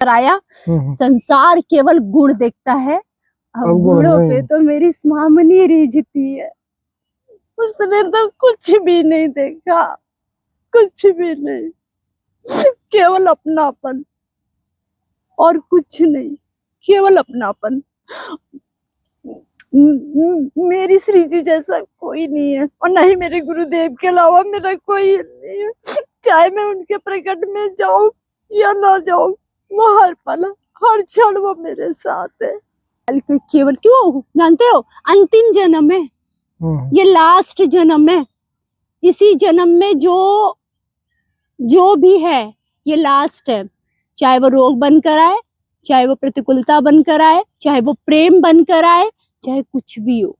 कराया। संसार केवल गुण देखता है, अब गुणों पे तो मेरी स्वामिनी रीझती है। उसने तो कुछ भी नहीं देखा, कुछ भी नहीं, केवल अपनापन और कुछ नहीं, केवल अपनापन। मेरी श्री जी जैसा कोई नहीं है और न ही मेरे गुरुदेव के अलावा मेरा कोई नहीं है। चाहे मैं उनके प्रकट में जाऊं या ना जाऊं, वो हर पल हर क्षण वो मेरे साथ है। केवल क्यों जानते हो, अंतिम जन्म है ये, लास्ट जन्म है। इसी जन्म में जो भी है ये लास्ट है। चाहे वो रोग बनकर आए, चाहे वो प्रतिकूलता बनकर आए, चाहे वो प्रेम बनकर आए, चाहे कुछ भी हो,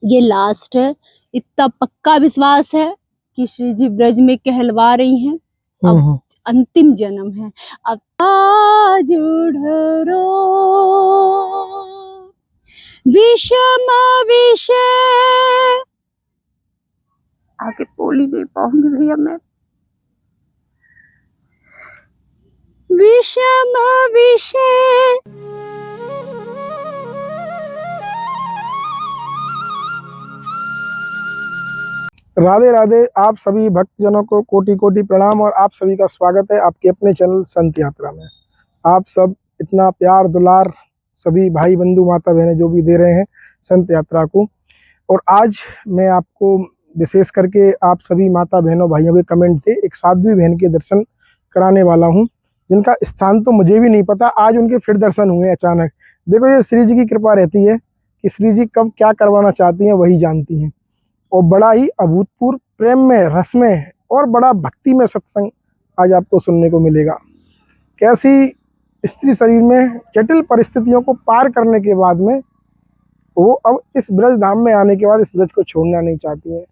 ये लास्ट है। इतना पक्का विश्वास है कि श्री जी ब्रज में कहलवा रही हैं, अब अंतिम जन्म है। अब आज उड़ो विषम विषय, आगे बोल ही नहीं पाऊंगी भैया मैं। विषम विषय राधे राधे। आप सभी भक्तजनों को कोटि कोटि प्रणाम और आप सभी का स्वागत है आपके अपने चैनल संत यात्रा में। आप सब इतना प्यार दुलार सभी भाई बंधु माता बहनें जो भी दे रहे हैं संत यात्रा को, और आज मैं आपको विशेष करके आप सभी माता बहनों भाइयों के कमेंट से एक साध्वी बहन के दर्शन कराने वाला हूं, जिनका स्थान तो मुझे भी नहीं पता। आज उनके फिर दर्शन हुए अचानक। देखो, ये श्री जी की कृपा रहती है कि श्री जी कब क्या करवाना चाहती हैं वही जानती हैं। और बड़ा ही अभूतपूर्व प्रेम में, रस में और बड़ा भक्ति में सत्संग आज आपको सुनने को मिलेगा। कैसी स्त्री शरीर में जटिल परिस्थितियों को पार करने के बाद में वो अब इस ब्रज धाम में आने के बाद इस ब्रज को छोड़ना नहीं चाहती हैं।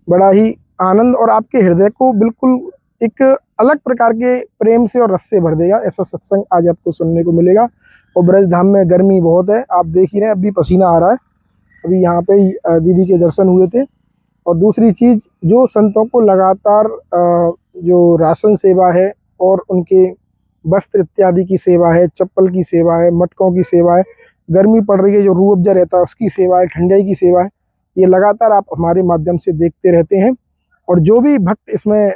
बड़ा ही आनंद और आपके हृदय को बिल्कुल एक अलग प्रकार के प्रेम से और रस से भर देगा, ऐसा सत्संग आज आपको सुनने को मिलेगा। और ब्रज धाम में गर्मी बहुत है, आप देख ही रहे हैं, अभी पसीना आ रहा है। अभी यहाँ पे ही दीदी के दर्शन हुए थे। और दूसरी चीज़, जो संतों को लगातार जो राशन सेवा है और उनके वस्त्र इत्यादि की सेवा है, चप्पल की सेवा है, मटकों की सेवा है, गर्मी पड़ रही है जो रूह अफ़ज़ा रहता है उसकी सेवा है, ठंडाई की सेवा है, ये लगातार आप हमारे माध्यम से देखते रहते हैं। और जो भी भक्त इसमें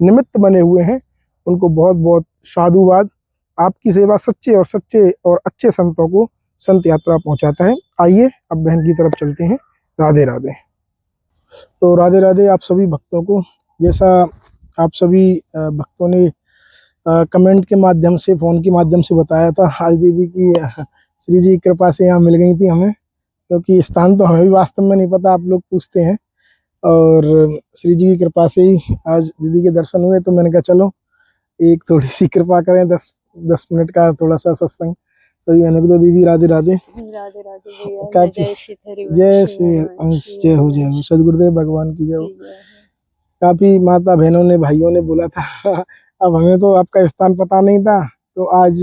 निमित्त बने हुए हैं उनको बहुत बहुत साधुवाद। आपकी सेवा सच्चे और अच्छे संतों को संत यात्रा पहुंचाता है। आइए अब बहन की तरफ चलते हैं। राधे राधे। तो राधे राधे आप सभी भक्तों को। जैसा आप सभी भक्तों ने कमेंट के माध्यम से, फ़ोन के माध्यम से बताया था, आज दीदी की श्री जी की कृपा से यहाँ मिल गई थी हमें, क्योंकि स्थान तो हमें भी वास्तव में नहीं पता, आप लोग पूछते हैं। और श्री जी की कृपा से ही आज दीदी के दर्शन हुए, तो मैंने कहा चलो एक थोड़ी सी कृपा करें, 10 मिनट का थोड़ा सा सत्संग सभी बहनों को। तो दीदी राधे राधे। राधे राधे भैया, काफी जय श्री जय हो सदगुरुदेव भगवान की जय हो। काफी माता बहनों ने, भाइयों ने बोला था अब हमें तो आपका स्थान पता नहीं था, तो आज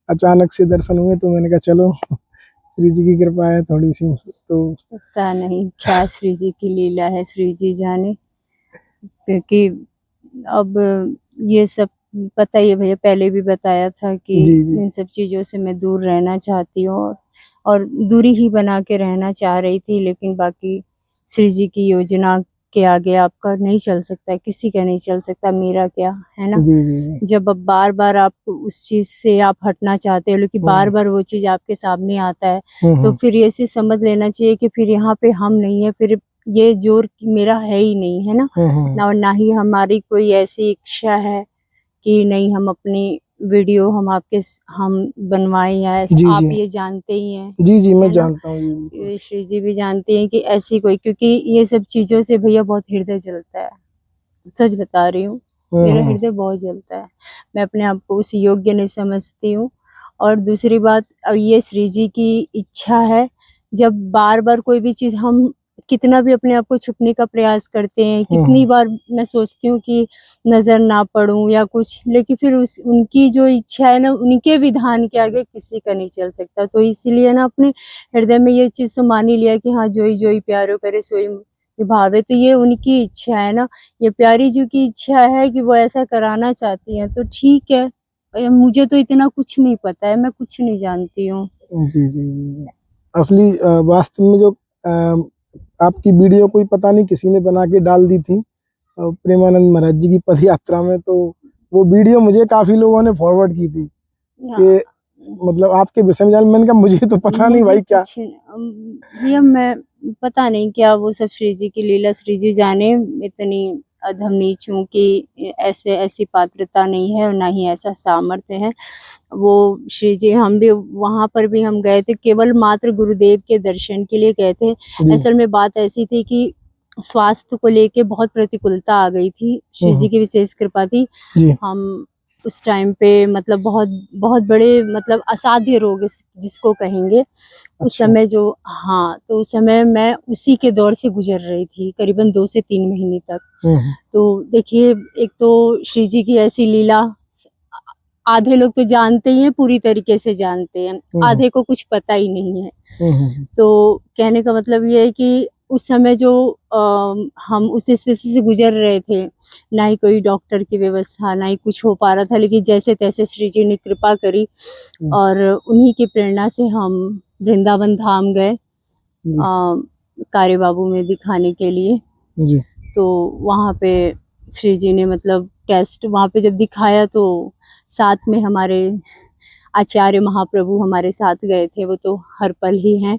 अचानक से दर्शन हुए, तो मैंने कहा चलो श्री जी की कृपा है थोड़ी सी। तो पता नहीं क्या श्री जी की लीला है, श्री जी जाने। क्योंकि अब ये सब पता ही है भैया, पहले भी बताया था कि इन सब चीजों से मैं दूर रहना चाहती हूँ और दूरी ही बना के रहना चाह रही थी, लेकिन बाकी श्री जी की योजना के आगे आपका नहीं चल सकता, किसी का नहीं चल सकता, मेरा क्या है ना। जब अब बार बार आप उस चीज से आप हटना चाहते हो, लेकिन बार बार वो चीज आपके सामने आता है, तो फिर ये चीज समझ लेना चाहिए कि फिर यहाँ पे हम नहीं है, फिर ये जोर मेरा है ही नहीं, है ना। ना ही हमारी कोई ऐसी इच्छा है कि नहीं हम अपनी वीडियो हम बनवाएं, या आप ये जानते ही हैं। जी मैं जानता हूँ, श्री जी भी जानते हैं कि ऐसी कोई, क्योंकि ये सब चीजों से भैया बहुत हृदय जलता है, सच बता रही हूँ, मेरा हृदय बहुत जलता है। मैं अपने आप को उस योग्य नहीं समझती हूँ। और दूसरी बात, अब ये श्री जी की इच्छा है, जब बार बार कोई भी चीज, हम कितना भी अपने आप को छुपने का प्रयास करते हैं, कितनी बार मैं सोचती हूँ कि नजर ना पड़ूं या कुछ, लेकिन फिर उनकी जो इच्छा है ना, उनके विधान के आगे किसी का नहीं चल सकता। तो इसीलिए ना अपने हृदय में ये चीज तो मान ही लिया कि हाँ, जोई जोई प्यारो करे सोई कि भावे, तो ये उनकी इच्छा है ना, ये प्यारी जी की इच्छा है कि वो ऐसा कराना चाहती हैं, तो ठीक है। मुझे तो इतना कुछ नहीं पता है, मैं कुछ नहीं जानती हूँ। जी, जी, जी। असली वास्तव में जो आपकी वीडियो कोई पता नहीं किसी ने बना के डाल दी थी प्रेमानंद महाराज जी की पद यात्रा में, तो वो वीडियो मुझे काफी लोगों ने फॉरवर्ड की थी कि मतलब आपके विषय में जान, मैंने कहा मुझे तो पता नहीं भाई क्या। भैया मैं पता नहीं क्या वो सब श्री जी की लीला, श्री जी जाने। इतनी अधम नीच हूँ कि ऐसी पात्रता नहीं है और ना ही ऐसा सामर्थ्य है। वो श्री जी, हम भी वहां पर भी हम गए थे, केवल मात्र गुरुदेव के दर्शन के लिए गए थे। असल में बात ऐसी थी कि स्वास्थ्य को लेके बहुत प्रतिकूलता आ गई थी, श्री जी की विशेष कृपा थी। हम उस टाइम पे मतलब बहुत बहुत बड़े मतलब असाध्य रोग जिसको कहेंगे, उस समय जो, हाँ, तो उस समय मैं उसी के दौर से गुजर रही थी करीबन 2 से 3 महीने तक। तो देखिए, एक तो श्री जी की ऐसी लीला आधे लोग तो जानते ही हैं, पूरी तरीके से जानते हैं, आधे को कुछ पता ही नहीं है। तो कहने का मतलब ये है कि उस समय जो हम उस स्थिति से गुजर रहे थे, ना ही कोई डॉक्टर की व्यवस्था, ना ही कुछ हो पा रहा था, लेकिन जैसे तैसे श्री जी ने कृपा करी और उन्हीं की प्रेरणा से हम वृंदावन धाम गए कार्य बाबू में दिखाने के लिए। जी। तो वहाँ पे श्री जी ने मतलब टेस्ट वहाँ पे जब दिखाया, तो साथ में हमारे आचार्य महाप्रभु हमारे साथ गए थे, वो तो हर पल ही हैं।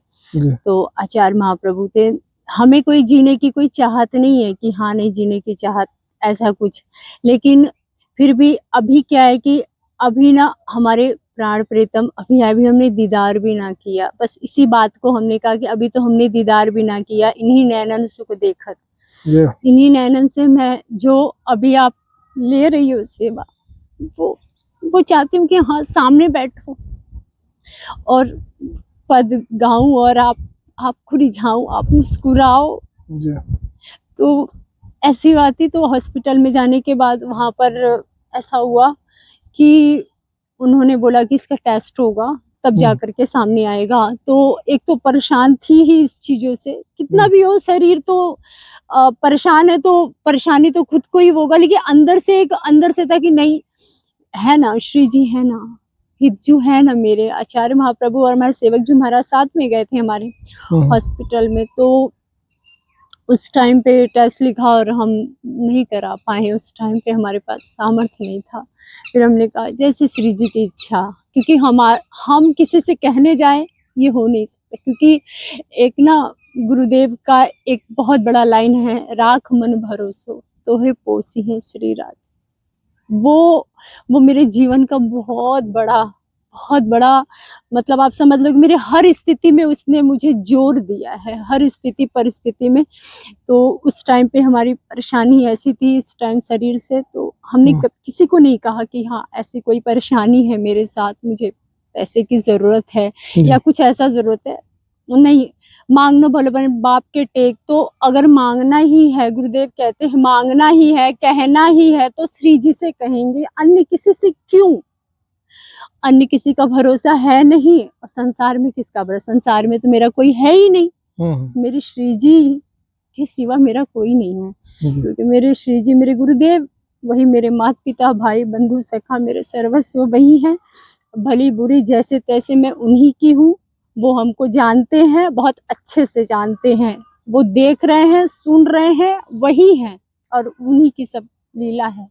तो आचार्य महाप्रभु थे। हमें कोई जीने की कोई चाहत नहीं है कि हाँ नहीं जीने की चाहत, ऐसा कुछ, लेकिन फिर भी अभी क्या है कि अभी ना हमारे प्राण प्रीतम अभी हमने दीदार भी ना किया। बस इसी बात को हमने कहा कि अभी तो हमने दीदार भी ना किया, इन्हीं नैनन सुख देखत, इन्हीं नैनन से मैं जो अभी आप ले रही हो सेवा, वो चाहती हूँ कि हाँ सामने बैठो और पद गाऊं और आपको रिझाऊं, आप मुस्कुराओ। तो ऐसी बात थी। तो हॉस्पिटल में जाने के बाद वहां पर ऐसा हुआ कि उन्होंने बोला कि इसका टेस्ट होगा, तब जाकर के सामने आएगा। तो एक तो परेशान थी ही इस चीजों से, कितना भी हो शरीर तो परेशान है, तो परेशानी तो खुद को ही होगा, लेकिन अंदर से था कि नहीं है ना, श्री जी है ना, हिज्जू है ना, मेरे आचार्य महाप्रभु और हमारे सेवक जो महाराज साथ में गए थे हमारे हॉस्पिटल में। तो उस टाइम पे टेस्ट लिखा और हम नहीं करा पाए, उस टाइम पे हमारे पास सामर्थ्य नहीं था। फिर हमने कहा जैसे श्री जी की इच्छा, क्योंकि हम किसी से कहने जाए ये हो नहीं सकता, क्योंकि एक ना गुरुदेव का एक बहुत बड़ा लाइन है, राख मन भरोसो तो है पोसी है श्री राधे। वो मेरे जीवन का बहुत बड़ा मतलब आप समझ लो कि मेरे हर स्थिति में उसने मुझे जोर दिया है, हर स्थिति परिस्थिति में। तो उस टाइम पे हमारी परेशानी ऐसी थी इस टाइम शरीर से, तो हमने किसी को नहीं कहा कि हाँ ऐसी कोई परेशानी है मेरे साथ, मुझे पैसे की जरूरत है या कुछ ऐसा जरूरत है, नहीं। मांगना भले बने बाप के टेक, तो अगर मांगना ही है, गुरुदेव कहते हैं मांगना ही है, कहना ही है, तो श्री जी से कहेंगे, अन्य किसी से क्यों? अन्य किसी का भरोसा है नहीं, और संसार में किसका भरोसा? संसार में तो मेरा कोई है ही नहीं, मेरे श्री जी के सिवा मेरा कोई नहीं है, क्योंकि मेरे श्री जी मेरे गुरुदेव, वही मेरे माता पिता भाई बंधु सखा, मेरे सर्वस्व वही हैं। भली बुरी जैसे तैसे मैं उन्हीं की हूँ, वो हमको जानते हैं, बहुत अच्छे से जानते हैं, वो देख रहे हैं, सुन रहे हैं, वही हैं, और उन्हीं की सब लीला है।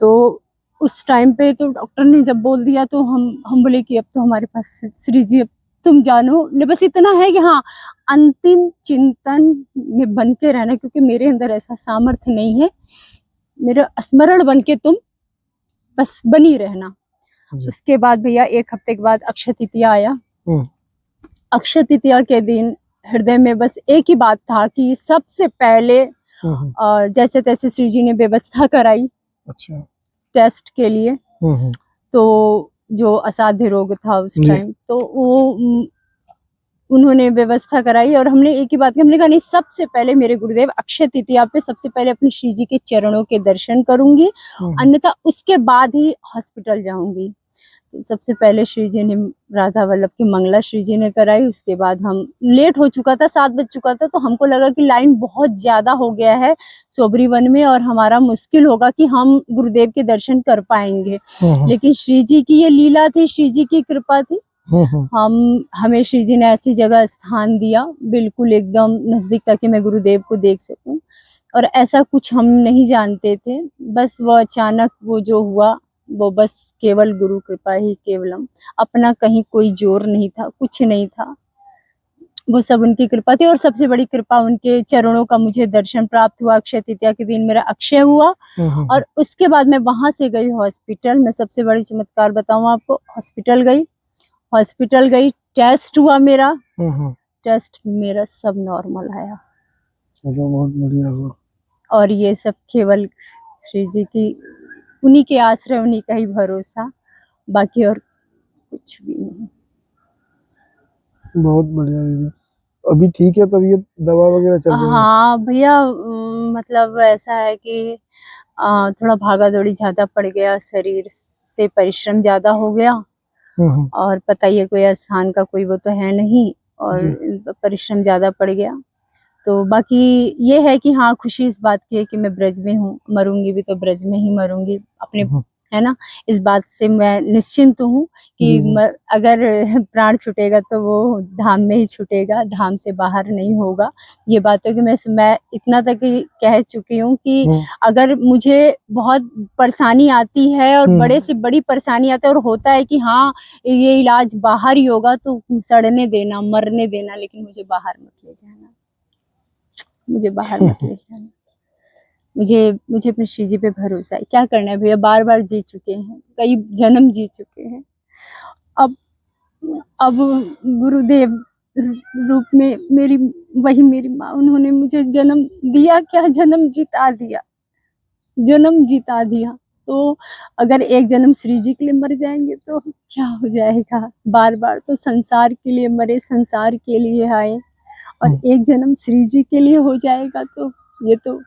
तो उस टाइम पे तो डॉक्टर ने जब बोल दिया, तो हम बोले कि अब तो हमारे पास श्री जी, अब तुम जानो, बस इतना है कि हाँ अंतिम चिंतन में बन के रहना, क्योंकि मेरे अंदर ऐसा सामर्थ्य नहीं है, मेरा स्मरण बन के तुम बस बनी रहना। उसके बाद भैया 1 हफ्ते के बाद अक्षय तृतीया आया। अक्षय तृतीया के दिन हृदय में बस एक ही बात था कि सबसे पहले जैसे तैसे श्री जी ने व्यवस्था कराई, अच्छा, टेस्ट के लिए। तो जो असाध्य रोग था उस टाइम, तो वो उन्होंने व्यवस्था कराई, और हमने एक ही बात की, हमने कहा नहीं, सबसे पहले मेरे गुरुदेव अक्षय तृतीया पे सबसे पहले अपने श्री जी के चरणों के दर्शन करूंगी, अन्यथा उसके बाद ही हॉस्पिटल जाऊंगी। तो सबसे पहले श्री जी ने राधा वल्लभ की मंगला श्री जी ने कराई। उसके बाद हम लेट हो चुका था, 7 बज चुका था, तो हमको लगा कि लाइन बहुत ज्यादा हो गया है सोबरी वन में और हमारा मुश्किल होगा कि हम गुरुदेव के दर्शन कर पाएंगे। लेकिन श्री जी की ये लीला थी, श्री जी की कृपा थी। हमें श्री जी ने ऐसी जगह स्थान दिया, बिल्कुल एकदम नजदीक, ताकि मैं गुरुदेव को देख सकूं। और ऐसा कुछ हम नहीं जानते थे, बस वो अचानक वो जो हुआ वो बस केवल गुरु कृपा ही केवलम, अपना कहीं कोई जोर नहीं था, कुछ नहीं था, वो सब उनकी कृपा थी। और सबसे बड़ी कृपा उनके चरणों का मुझे दर्शन प्राप्त हुआ। अक्षय तृतीया के दिन मेरा अक्षय हुआ और उसके बाद मैं वहां से गई हॉस्पिटल। मैं सबसे बड़ी चमत्कार बताऊं आपको, हॉस्पिटल गई, टेस्ट हुआ मेरा, टेस्ट मेरा सब नॉर्मल आया। चलो बहुत बढ़िया हुआ। और ये सब केवल श्री जी की, उन्हीं के आश्रय, उन्हीं का ही भरोसा, बाकी और कुछ भी नहीं। बहुत बढ़िया दीदी। अभी ठीक है तबीयत, दवा वगैरह चल रही है? हाँ भैया, मतलब ऐसा है कि थोड़ा भागा दौड़ी ज्यादा पड़ गया, शरीर से परिश्रम ज्यादा हो गया। और पता ही है कोई स्थान का कोई वो तो है नहीं, और परिश्रम ज्यादा पड़ गया। तो बाकी ये है कि हाँ, खुशी इस बात की है कि मैं ब्रज में हूँ, मरूंगी भी तो ब्रज में ही मरूंगी अपने, है ना। इस बात से मैं निश्चिंत हूँ कि अगर प्राण छूटेगा तो वो धाम में ही छूटेगा, धाम से बाहर नहीं होगा। ये बात है कि मैं इतना तक कह चुकी हूँ कि अगर मुझे बहुत परेशानी आती है और बड़े से बड़ी परेशानी आती है और होता है कि हाँ ये इलाज बाहर ही होगा, तो सड़ने देना, मरने देना, लेकिन मुझे बाहर मत ले जाना, मुझे बाहर मत ले जाना। मुझे अपने श्री जी पे भरोसा है। क्या करना है भैया, बार बार जी चुके हैं, कई जन्म जी चुके हैं। अब गुरुदेव रूप में वही मेरी माँ, उन्होंने मुझे जन्म दिया, क्या जन्म जिता दिया। तो अगर एक जन्म श्री जी के लिए मर जाएंगे तो क्या हो जाएगा। बार बार तो संसार के लिए मरे, संसार के लिए आए, और एक जन्म श्री जी के लिए हो जाएगा तो ये तो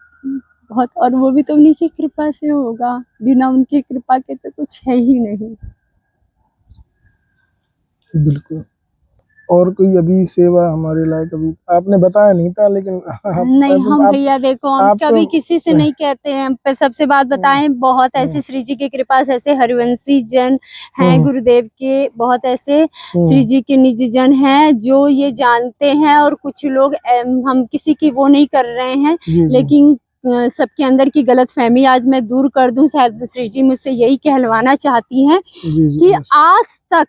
बहुत, और वो भी तो उन्हीं की कृपा से होगा, बिना उनकी कृपा के तो कुछ है ही नहीं। बिल्कुल। और कोई अभी सेवा हमारे लायक अभी आपने बताया नहीं था, लेकिन नहीं, हम भैया देखो, हम कभी किसी से नहीं कहते हैं, पे सबसे बात बताएं, बहुत ऐसे श्री जी की कृपा से ऐसे हरिवंशी जन हैं गुरुदेव के, बहुत ऐसे श्री जी के निजी जन हैं जो ये जानते हैं, और कुछ लोग, हम किसी की वो नहीं कर रहे हैं, लेकिन सबके अंदर की गलतफहमी आज मैं दूर कर दूं। शायद श्री जी मुझसे यही कहलवाना चाहती हैं कि आज तक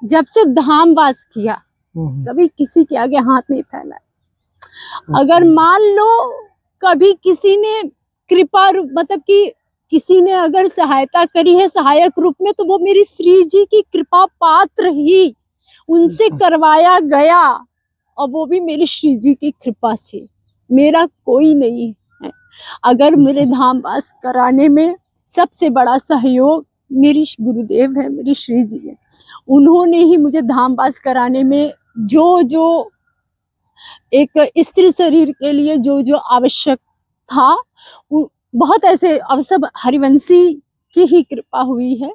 जब से धाम वास किया कभी किसी के आगे हाथ नहीं फैलाया। अगर मान लो कभी किसी ने कृपा, मतलब कि किसी ने अगर सहायता करी है सहायक रूप में, तो वो मेरी श्री जी की कृपा पात्र ही उनसे करवाया गया, और वो भी मेरी श्री जी की कृपा से, मेरा कोई नहीं है। अगर मेरे धाम वास कराने में सबसे बड़ा सहयोग मेरी गुरुदेव है, मेरी श्री जी है। उन्होंने ही मुझे धाम वास कराने में जो एक स्त्री शरीर के लिए जो आवश्यक था, बहुत ऐसे अवसर हरिवंशी की ही कृपा हुई है।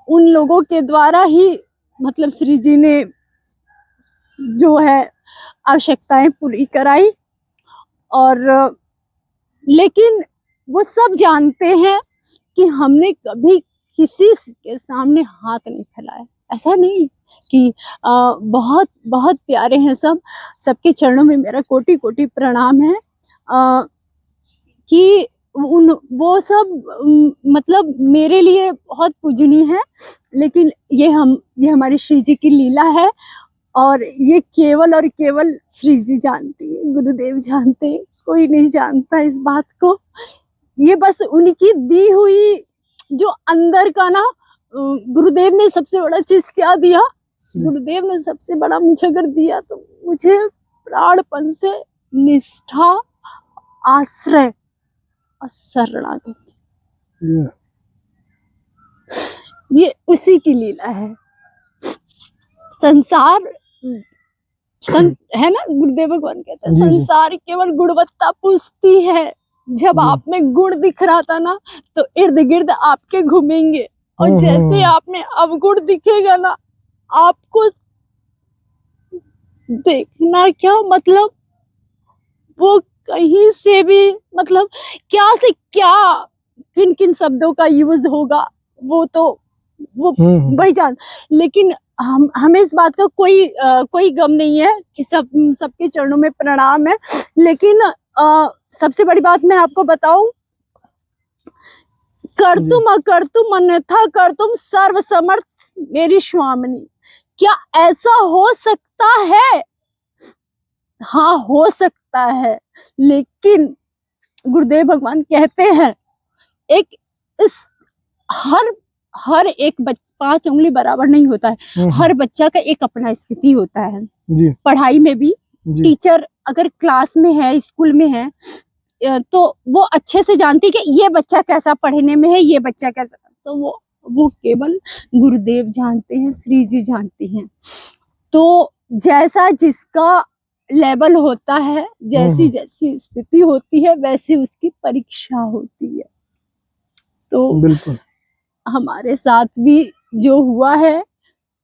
उन लोगों के द्वारा ही मतलब श्री जी ने जो है आवश्यकताएं पूरी कराई। और लेकिन वो सब जानते हैं कि हमने कभी किसी के सामने हाथ नहीं फैलाया। ऐसा नहीं कि बहुत बहुत प्यारे हैं सब, सबके चरणों में मेरा कोटि कोटि प्रणाम है, कि वो सब मतलब मेरे लिए बहुत पूजनीय है। लेकिन ये हमारी श्री जी की लीला है, और ये केवल और केवल श्री जी जानती है, गुरुदेव जानते हैं, कोई नहीं जानता इस बात को। ये बस उनकी दी हुई जो अंदर का ना, गुरुदेव ने सबसे बड़ा चीज क्या दिया, गुरुदेव ने सबसे बड़ा मुझे अगर दिया तो मुझे प्राणपण से निष्ठा, आश्रय और शरणागति, ये उसी की लीला है। संसार है ना, गुरुदेव भगवान कहते हैं संसार केवल गुणवत्ता पूछती है। जब आप में गुण दिख रहा था ना, तो इर्द गिर्द आपके घूमेंगे, और जैसे आपने अवगुण दिखेगा ना, आपको देखना क्या मतलब, वो कहीं से भी मतलब क्या से क्या किन किन शब्दों का यूज होगा वो तो वो वही जान। लेकिन हमें इस बात का कोई गम नहीं है कि सबके चरणों में प्रणाम है। लेकिन सबसे बड़ी बात मैं आपको बताऊं, कर तुम अकर्तुम अन्यथा कर तुम सर्व समर्थ मेरी स्वामिनी। क्या ऐसा हो सकता है? हाँ, हो सकता है, लेकिन गुरुदेव भगवान कहते हैं एक इस हर हर एक 5 उंगली बराबर नहीं होता है। हर बच्चा का एक अपना स्थिति होता है जी। पढ़ाई में भी टीचर अगर क्लास में है, स्कूल में है, तो वो अच्छे से जानती है कि ये बच्चा कैसा पढ़ने में है, ये बच्चा कैसा, तो वो केवल गुरुदेव जानते हैं, श्री जी जानती हैं। तो जैसा जिसका लेवल होता है, जैसी जैसी स्थिति होती है, वैसी उसकी परीक्षा होती है। तो बिल्कुल हमारे साथ भी जो हुआ है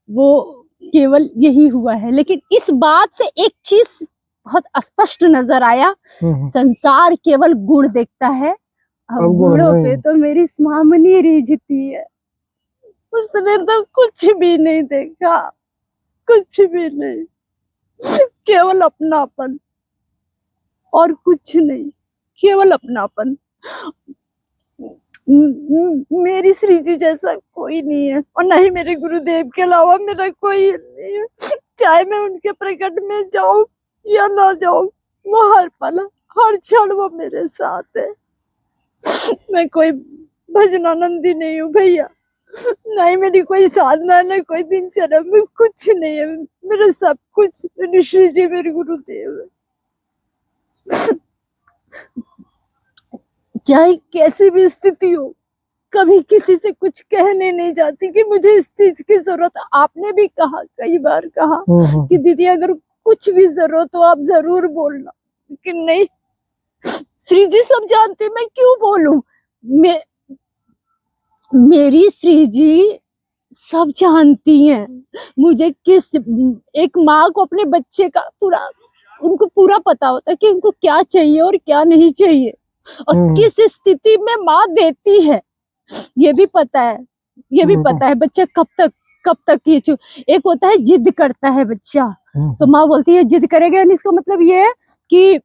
वो केवल यही हुआ है। लेकिन इस बात से एक चीज बहुत स्पष्ट नजर आया, संसार केवल गुण देखता है, अब गुणों पे तो मेरी स्वामिनी रीझती है। उसने तो कुछ भी नहीं देखा, कुछ भी नहीं, केवल अपनापन और कुछ नहीं, केवल अपनापन। मेरी श्री जी जैसा कोई नहीं है, और न ही मेरे गुरुदेव के अलावा मेरा कोई नहीं है। चाहे मैं उनके प्रकट में जाऊं या ना जाऊं, वो हर पल हर क्षण वो मेरे साथ है। मैं कोई भजनानंदी नहीं हूँ भैया, नहीं मेरी कोई साधना, न कोई दिनचर्या में कुछ नहीं है। मेरा सब कुछ मेरी श्री जी मेरे गुरुदेव है। चाहे कैसी भी स्थिति हो, कभी किसी से कुछ कहने नहीं जाती कि मुझे इस चीज की जरूरत है। आपने भी कहा, कई बार कहा कि दीदी अगर कुछ भी जरूरत हो आप जरूर बोलना, लेकिन नहीं, श्री जी सब जानते, मैं क्यों बोलूं। मेरी श्री जी सब जानती हैं मुझे किस, एक माँ को अपने बच्चे का उनको पूरा पता होता है कि उनको क्या चाहिए और क्या नहीं चाहिए, और किस स्थिति में माँ देती है ये भी पता है। ये भी पता है बच्चा कब तक ये एक होता है जिद करता है बच्चा, तो माँ बोलती है जिद करेगा, यानी इसका मतलब ये है कि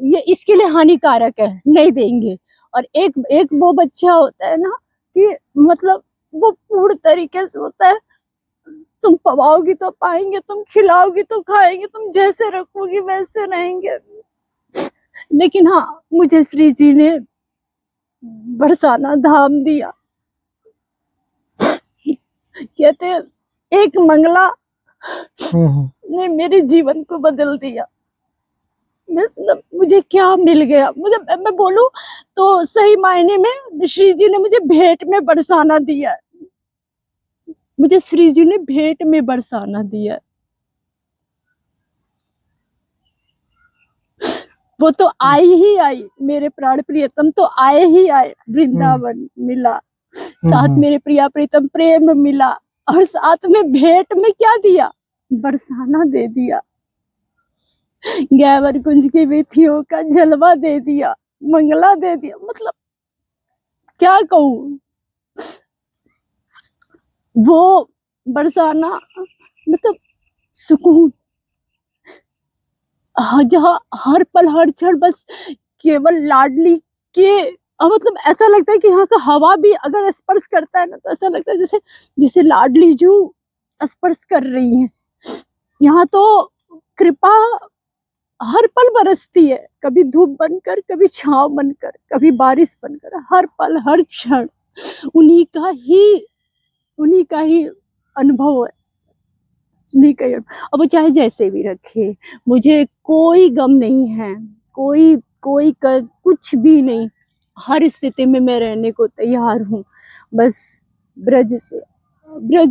ये इसके लिए हानिकारक है, नहीं देंगे। और एक वो बच्चा होता है ना कि मतलब वो पूर्ण तरीके से होता है, तुम पवाओगी तो पाएंगे, तुम खिलाओगी तो खाएंगे, तुम जैसे रखोगी वैसे रहेंगे। लेकिन हाँ, मुझे श्री जी ने बरसाना धाम दिया। कहते हैं एक मंगला ने मेरे जीवन को बदल दिया। मुझे क्या मिल गया, मैं बोलूं तो सही मायने में श्री जी ने मुझे भेंट में बरसाना दिया, मुझे श्री जी ने भेंट में बरसाना दिया। वो तो आई ही आई, मेरे प्राण प्रियतम तो आए ही आए, वृंदावन मिला, साथ मेरे प्रिया प्रीतम प्रेम मिला, और साथ में भेंट में क्या दिया, बरसाना दे दिया, गैवर कुंज की विधियों का जलवा दे दिया, मंगला दे दिया। मतलब क्या कहूँ, वो बरसाना मतलब सुकून, जहाँ हर पल हर क्षण बस केवल लाडली के, मतलब ऐसा लगता है कि यहाँ का हवा भी अगर स्पर्श करता है ना, तो ऐसा लगता है जैसे लाडली जू स्पर्श कर रही है। यहाँ तो कृपा हर पल बरसती है, कभी धूप बनकर, कभी छांव बनकर, कभी बारिश बनकर, हर पल हर क्षण उन्हीं का ही अनुभव है। नहीं कही, अब वो चाहे जैसे भी रखे, मुझे कोई गम नहीं है, कुछ भी नहीं। हर स्थिति में मैं रहने को तैयार हूँ, बस ब्रज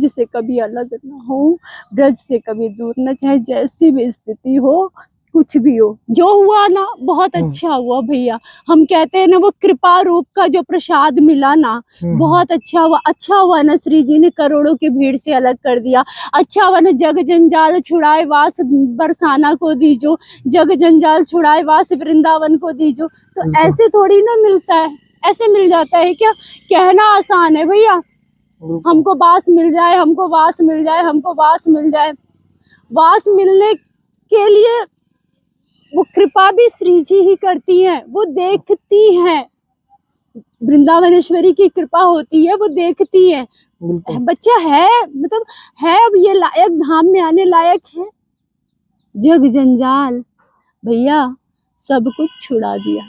से कभी अलग ना हो, ब्रज से कभी दूर ना, चाहे जैसी भी स्थिति हो, कुछ भी हो, जो हुआ ना बहुत अच्छा हुआ भैया। हम कहते हैं ना वो कृपा रूप का जो प्रसाद मिला ना बहुत अच्छा हुआ। अच्छा हुआ ना श्री जी ने करोड़ों की भीड़ से अलग कर दिया। अच्छा हुआ ना जग जंजाल छुड़ाए वास बरसाना को दीजो, जग जंजाल छुड़ाए वास वृंदावन को दीजो। तो ऐसे थोड़ी ना मिलता है, ऐसे मिल जाता है क्या? कहना आसान है भैया, हमको वास मिल जाए, हमको वास मिल जाए, हमको वास मिल जाए। वास मिलने के लिए वो कृपा भी श्री जी ही करती हैं, वो देखती हैं। वृंदावनेश्वरी की कृपा होती है, वो देखती है। बच्चा है मतलब है अब ये लायक, धाम में आने लायक है। जग जंजाल भैया सब कुछ छुड़ा दिया।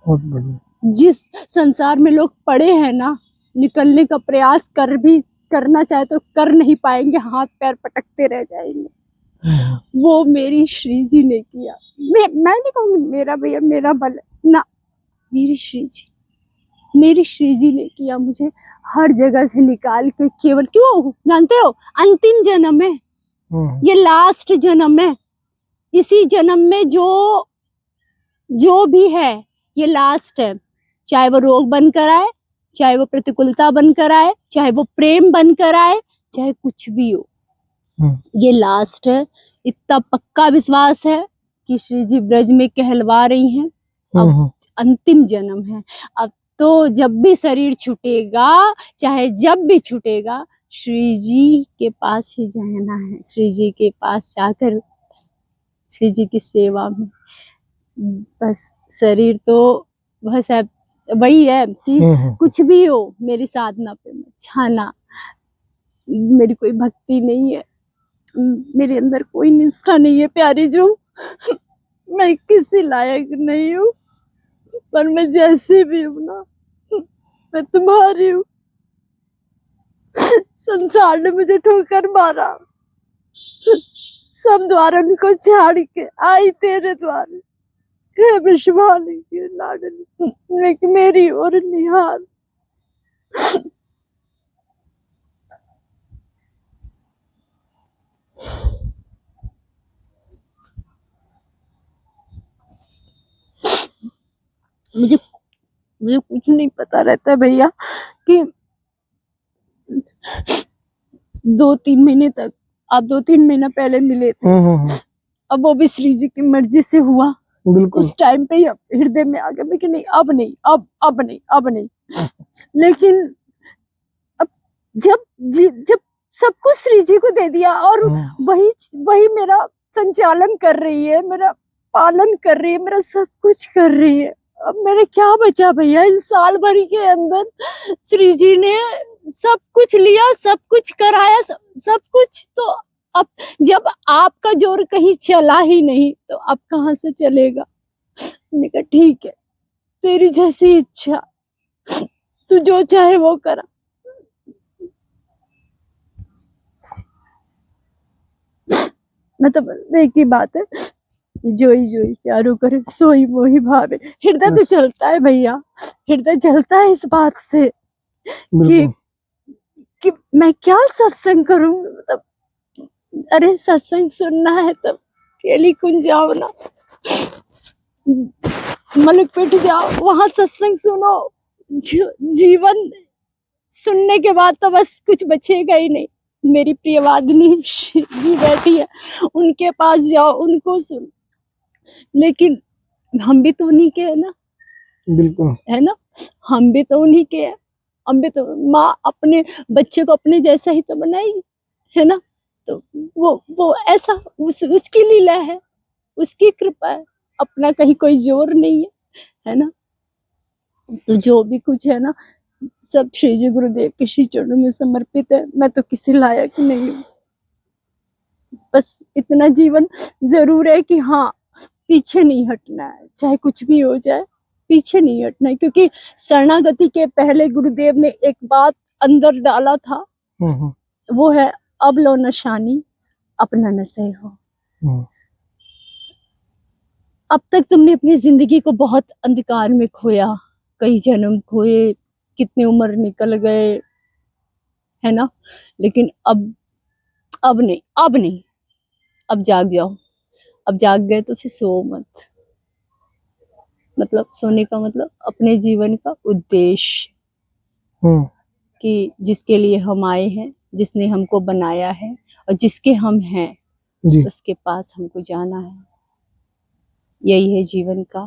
बहुत बढ़िया। जिस संसार में लोग पड़े हैं ना, निकलने का प्रयास करना चाहे तो कर नहीं पाएंगे, हाथ पैर पटकते रह जाएंगे। वो मेरी श्री जी ने किया। मैं नहीं कहूँगी मेरा भैया मेरा बल ना, मेरी श्री जी ने किया मुझे हर जगह से निकाल के। केवल क्यों जानते हो? अंतिम जन्म है ये, लास्ट जन्म है। इसी जन्म में जो भी है ये लास्ट है। चाहे वो रोग बनकर आए, चाहे वो प्रतिकूलता बनकर आए, चाहे वो प्रेम बनकर आए, चाहे कुछ भी हो, ये लास्ट है। इतना पक्का विश्वास है कि श्री जी ब्रज में कहलवा रही हैं अब अंतिम जन्म है। अब तो जब भी शरीर छूटेगा, चाहे जब भी छूटेगा, श्री जी के पास ही जाना है। श्री जी के पास जाकर श्री जी की सेवा में बस। शरीर तो बस है, वही है कि कुछ भी हो मेरी साधना पे मत छाना। मेरी कोई भक्ति नहीं है, मेरे अंदर कोई निष्ठा नहीं है प्यारी जो, मैं किसी लायक नहीं हूँ। पर मैं जैसी भी हूँ ना, मैं तुम्हारी हूँ। संसार ने मुझे ठोकर मारा, सब द्वारन को छाड़ के आई तेरे द्वार। हे विश्वाली की लाडली मेरी और निहार। मुझे कुछ नहीं पता रहता भैया कि 2-3 महीने तक, आप 2-3 महीना पहले मिले थे, अब वो भी श्री जी की मर्जी से हुआ। उस टाइम पे ही हृदय में आ गया कि नहीं अब नहीं, अब नहीं। लेकिन अब जब सब कुछ श्री जी को दे दिया और वही मेरा संचालन कर रही है, मेरा पालन कर रही है, मेरा सब कुछ कर रही है। अब मेरे क्या बचा भैया? इन साल भर के अंदर श्री जी ने सब कुछ लिया, सब कुछ कराया, सब कुछ। तो अब जब आपका जोर कहीं चला ही नहीं तो अब कहाँ से चलेगा? मैंने कहा ठीक है, तेरी जैसी इच्छा, तू जो चाहे वो करा। मतलब एक ही बात है, जोई जोई प्यारो करे सोई मोही भावे। हृदय तो चलता है भैया, हृदय चलता है इस बात से कि मैं क्या सत्संग करूं। मतलब अरे सत्संग सुनना है तब केली कुंज जाओ ना, मलिक पेट जाओ, वहां सत्संग सुनो। जीवन सुनने के बाद तो बस कुछ बचेगा ही नहीं। मेरी प्रिय वादिनी जी बैठी है, उनके पास जाओ, उनको सुन। लेकिन हम भी तो उन्हीं के है ना, बिल्कुल है ना, हम भी तो उन्हीं के हैं। हम भी तो, माँ अपने बच्चे को अपने जैसा ही तो बनाएगी, है ना। तो वो ऐसा उसकी लीला है, उसकी कृपा है, अपना कहीं कोई जोर नहीं है ना। तो जो भी कुछ है ना, सब श्री जी गुरुदेव के श्री चरणों में समर्पित है। मैं तो किसी लायक नहीं हूँ, बस इतना जीवन जरूर है कि हाँ पीछे नहीं हटना है, चाहे कुछ भी हो जाए पीछे नहीं हटना है। क्योंकि शरणागति के पहले गुरुदेव ने एक बात अंदर डाला था, वो है अब लो नशानी अपना न सह हो। अब तक तुमने अपनी जिंदगी को बहुत अंधकार में खोया, कई जन्म खोए, कितनी उम्र निकल गए, है ना। लेकिन अब नहीं, अब जाग जाओ। अब जाग गए तो फिर सो मत। मतलब सोने का मतलब अपने जीवन का उद्देश्य, कि जिसके लिए हम आए हैं, जिसने हमको बनाया है और जिसके हम हैं जी। उसके पास हमको जाना है। यही है जीवन का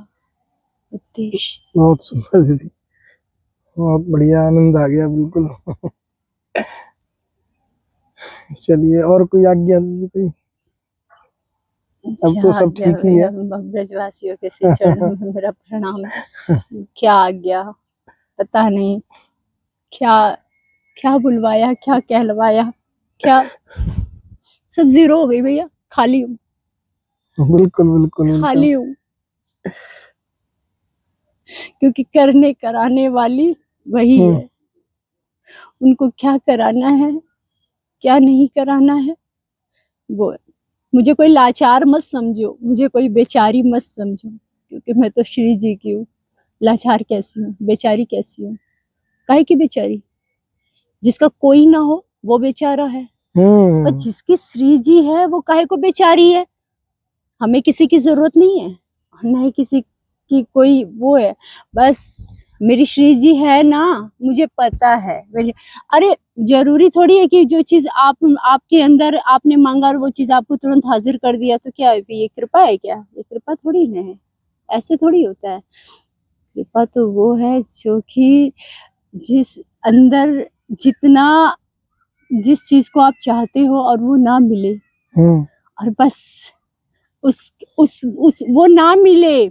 उद्देश्य। बहुत सुंदर दीदी, बहुत बढ़िया, आनंद आ गया बिल्कुल। चलिए, और कोई आज्ञा दीदी कोई? अब तो सब ठीक ही है। ब्रजवासियों के श्री चरणों में मेरा प्रणाम है। क्या आज्ञा, पता नहीं क्या क्या बुलवाया, क्या कहलवाया, क्या सब जीरो हो गई भैया। खाली हूँ, बिल्कुल बिल्कुल खाली हूँ, क्योंकि करने कराने वाली वही है। उनको क्या कराना है, क्या नहीं कराना है वो। मुझे कोई लाचार मत समझो, मुझे कोई बेचारी मत समझो, क्योंकि मैं तो श्री जी की हूँ। लाचार कैसी हूँ, बेचारी कैसी हूँ? काहे की बेचारी? जिसका कोई ना हो वो बेचारा है, और जिसकी श्री जी है वो काहे को बेचारी है। हमें किसी की जरूरत नहीं है, नहीं किसी की कोई वो है। बस मेरी श्री जी है ना, मुझे पता है। अरे जरूरी थोड़ी है कि जो चीज आपके अंदर आपने मांगा और वो चीज आपको तुरंत हाजिर कर दिया तो क्या है? ये कृपा है क्या? ये कृपा थोड़ी ना है, ऐसे थोड़ी होता है। कृपा तो वो है जो कि जिस अंदर जितना जिस चीज को आप चाहते हो और वो ना मिले, और बस उस वो ना मिले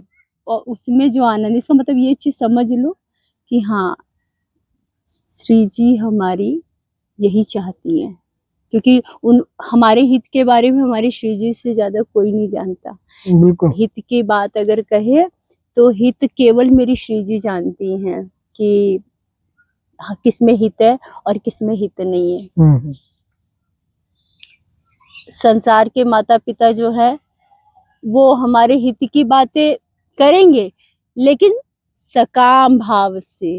और उसमें जो आनंद, इसका मतलब ये चीज समझ लो कि हाँ श्री जी हमारी यही चाहती है, क्योंकि उन हमारे हित के बारे में हमारी श्री जी से ज्यादा कोई नहीं जानता। बिल्कुल। हित की बात अगर कहे तो हित केवल मेरी श्री जी जानती हैं कि हाँ, किस में हित है और किस में हित नहीं है। संसार के माता पिता जो है वो हमारे हित की बातें करेंगे, लेकिन सकाम भाव से,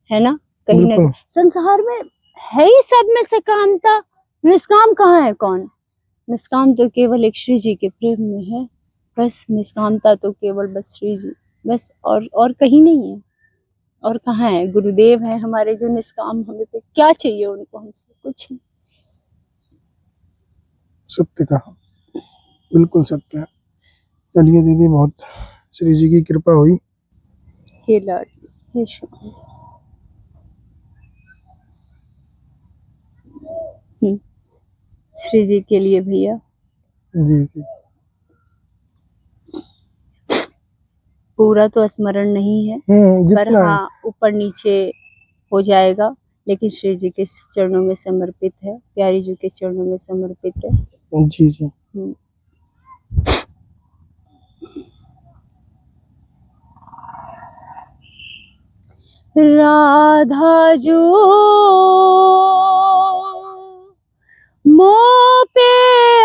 है ना? कहीं ना कहीं संसार में है ही सब में सकामता। निष्काम कहाँ है कौन? निष्काम तो केवल एक श्री जी के प्रेम में है। बस निष्कामता तो केवल बस श्री जी, बस और कहीं नहीं है। और कहाँ है? गुरुदेव है हमारे जो निष्काम, हमें पे क्या चाहिए उनको हमसे? कुछ नहीं। सत्य कहा, बिल्कुल सत्य है। चलिए दीदी, बहुत श्री जी की कृपा हुई। हे लॉर्ड, हे स्वामी। श्री जी के लिए भैया जी जी, पूरा तो स्मरण नहीं है, पर हाँ ऊपर नीचे हो जाएगा, लेकिन श्री जी के चरणों में समर्पित है, प्यारी जी के चरणों में समर्पित है। जी जी। राधा जो मोह पे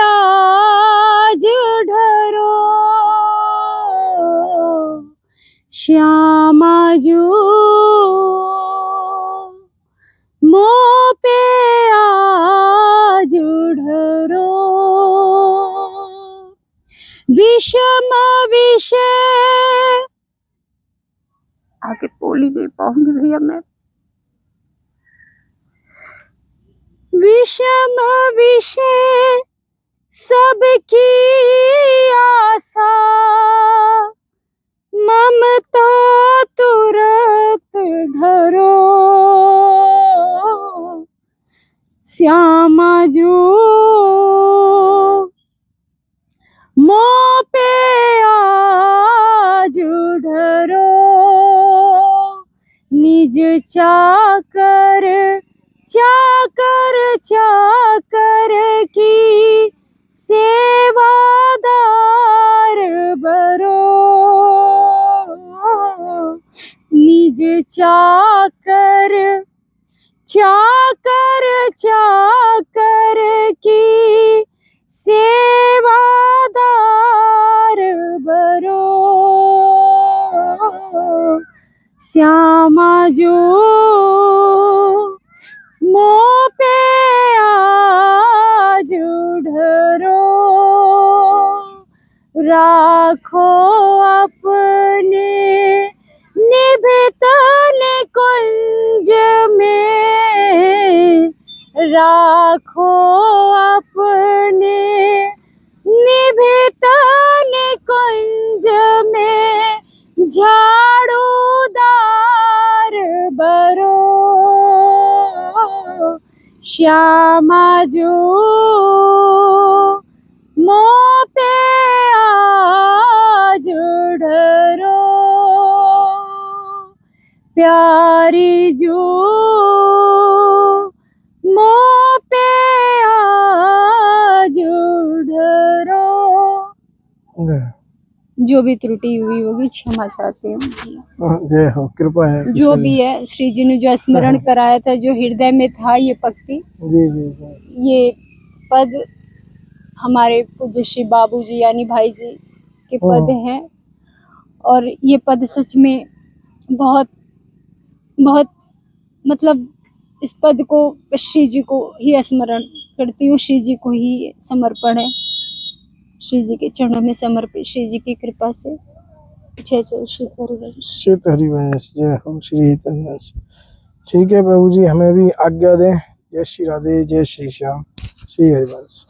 आज ढरो, श्यामा जो मोह पे आज ढरो, विषम विषय। आगे बोल ही नहीं पाऊंगी भैया मैं। विषम विषय सबकी आशा, ममता तुरत ढरो, श्यामा जो मोह पे आज ढरो, निज चाकर चाकर चाकर की सेवादार बरो, निज चाकर चाकर चाकर की सेवादार बरो, श्यामा जो मोह पे आज ढरो। राखो अपने निभृत निकुंज में, राखो अपने निभृत निकुंज में, झाड़ूदार बरो श्यामा जो मोह पे आज ढरो, प्यारी जो मोह पे आज ढरो। जो भी त्रुटि हुई होगी क्षमा चाहती हूँ। जय हो, कृपा है जो भी है, श्री जी ने जो स्मरण कराया था, जो हृदय में था ये पंक्ति, जी जी जी, ये पद हमारे पूज्य श्री बाबूजी यानी भाई जी के पद हैं। और ये पद सच में बहुत बहुत मतलब इस पद को श्री जी को ही स्मरण करती हूँ, श्री जी को ही समर्पण है, श्री जी के चरणों में समर्पित, श्री जी की कृपा से। जय जय श्री हरिवंश। श्री हरिवंश, जय हो श्री हरिवंश। ठीक है प्रभु जी, हमें भी आज्ञा दें। जय श्री राधे, जय श्री श्याम, श्री हरिवंश।